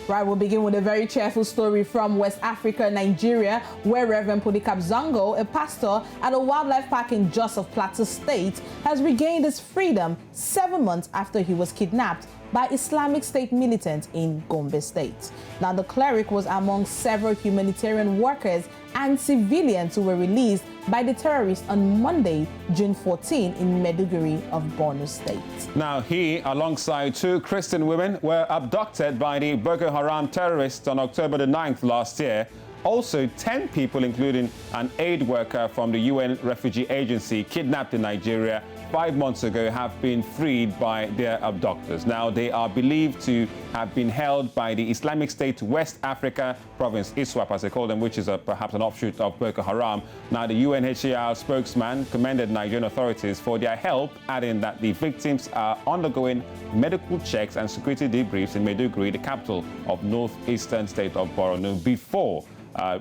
Right, we'll begin with a very cheerful story from West Africa, Nigeria, where Reverend Polycarp Zongo, a pastor at a wildlife park in Jos of Plateau State, has regained his freedom 7 months after he was kidnapped by Islamic State militants in Gombe State. Now, the cleric was among several humanitarian workers and civilians who were released by the terrorists on Monday, June 14, in Maiduguri of Borno State. Now, he, alongside 2 Christian women, were abducted by the Boko Haram terrorists on October the 9th last year. Also, 10 people, including an aid worker from the UN Refugee Agency, kidnapped in Nigeria 5 months ago, have been freed by their abductors. Now, they are believed to have been held by the Islamic State West Africa province, ISWAP as they call them, which is perhaps an offshoot of Boko Haram. Now, the UNHCR spokesman commended Nigerian authorities for their help, adding that the victims are undergoing medical checks and security debriefs in Maiduguri, the capital of northeastern state of Borno, before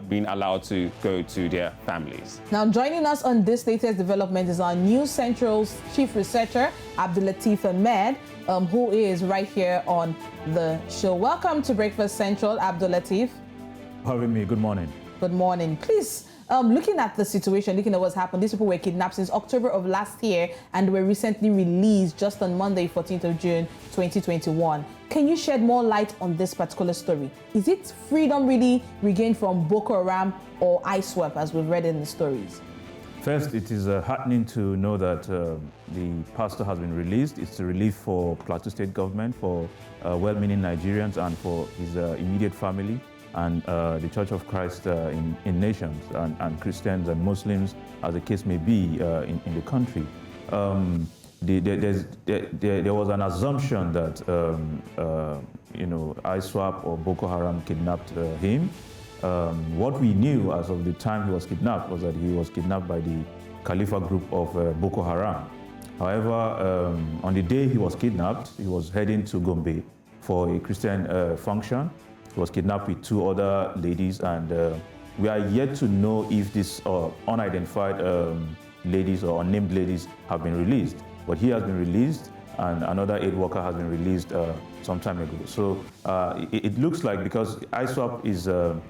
being allowed to go to their families. Now, joining us on this latest development is our News Central's chief researcher, Abdulateef Ahmed, who is right here on the show. Welcome to Breakfast Central, Abdulateef. Having me. Good morning. Good morning. Please, looking at the situation, looking at what's happened, these people were kidnapped since October of last year and were recently released just on Monday, 14th of June, 2021. Can you shed more light on this particular story? Is it freedom really regained from Boko Haram or ISWAP, as we've read in the stories? First, it is heartening to know that the pastor has been released. It's a relief for Plateau State government, for well-meaning Nigerians, and for his immediate family, and the Church of Christ in nations, and Christians and Muslims, as the case may be, in the country. There was an assumption that ISWAP or Boko Haram kidnapped him. What we knew as of the time he was kidnapped was that he was kidnapped by the Khalifa group of Boko Haram. However, on the day he was kidnapped, he was heading to Gombe for a Christian function. He was kidnapped with 2 other ladies, and we are yet to know if these unidentified ladies or unnamed ladies have been released. But he has been released, and another aid worker has been released some time ago. So it looks like, because ISWAP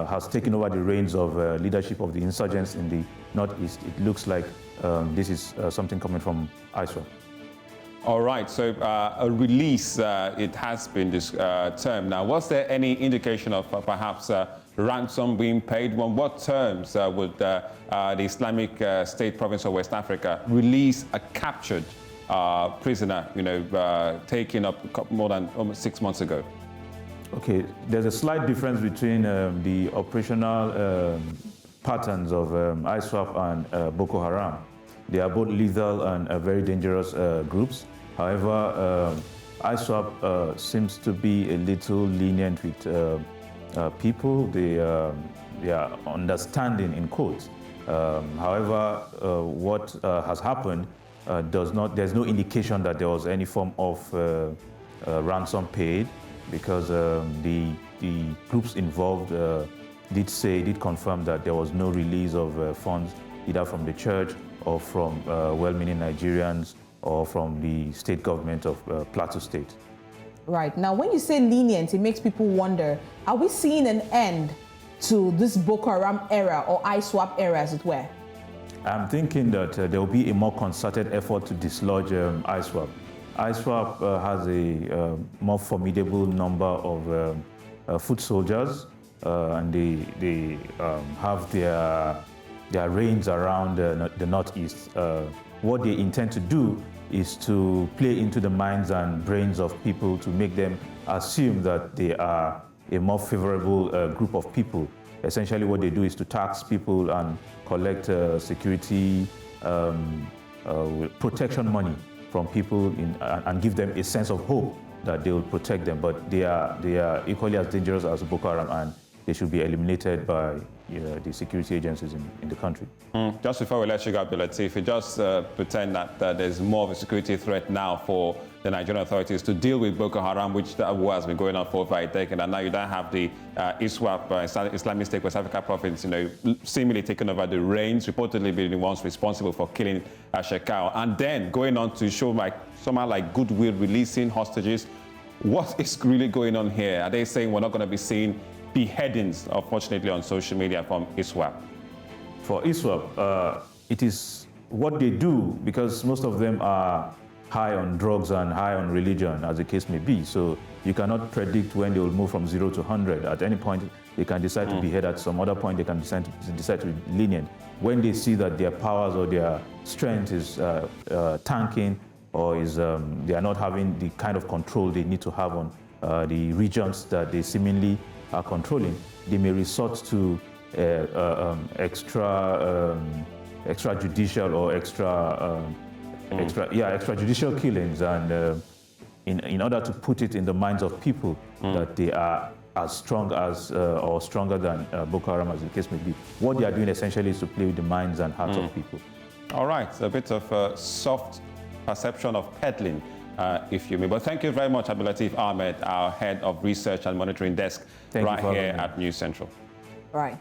has taken over the reins of leadership of the insurgents in the northeast, it looks like this is something coming from ISWAP. All right, so a release, it has been this term. Now, was there any indication of perhaps ransom being paid? On what terms would the Islamic State province of West Africa release a captured prisoner, taken up more than almost 6 months ago? Okay, there's a slight difference between the operational patterns of ISWAP and Boko Haram. They are both lethal and very dangerous groups. However, ISWAP seems to be a little lenient with people. They are understanding, in quotes. However, what has happened there's no indication that there was any form of ransom paid, because the groups involved did confirm that there was no release of funds either from the church or from well-meaning Nigerians or from the state government of Plateau State. Right. Now, when you say lenient, it makes people wonder, are we seeing an end to this Boko Haram era, or ISWAP era, as it were? I'm thinking that there will be a more concerted effort to dislodge ISWAP. ISWAP has a more formidable number of foot soldiers, and they have their reigns around the northeast. What they intend to do is to play into the minds and brains of people to make them assume that they are a more favorable group of people. Essentially, what they do is to tax people and collect security protection money from people and give them a sense of hope that they will protect them. But they are equally as dangerous as Boko Haram, and they should be eliminated by the security agencies in the country. Just before we let you go, Abdulateef, just pretend that there's more of a security threat now for the Nigerian authorities to deal with Boko Haram, which that war has been going on for over a decade, and now you don't have the ISWAP, Islamic State West Africa province, seemingly taking over the reins, reportedly being the ones responsible for killing Shekau, and then going on to show somehow like goodwill, releasing hostages. what is really going on here? Are they saying we're not going to be seeing beheadings, unfortunately, on social media from ISWAP? For ISWAP, it is what they do, because most of them are high on drugs and high on religion, as the case may be. So you cannot predict when they will move from 0 to 100. At any point, they can decide to behead. At some other point, they can decide to be lenient. When they see that their powers or their strength is tanking, or is they are not having the kind of control they need to have on the regions that they seemingly are controlling, they may resort to extrajudicial or extrajudicial killings, and in order to put it in the minds of people that they are as strong as or stronger than Boko Haram, as the case may be. What they are doing essentially is to play with the minds and hearts of people. All right, a bit of a soft perception of peddling, if you may. But thank you very much, Abdulateef Ahmed, our head of research and monitoring desk, right here at News Central. Right.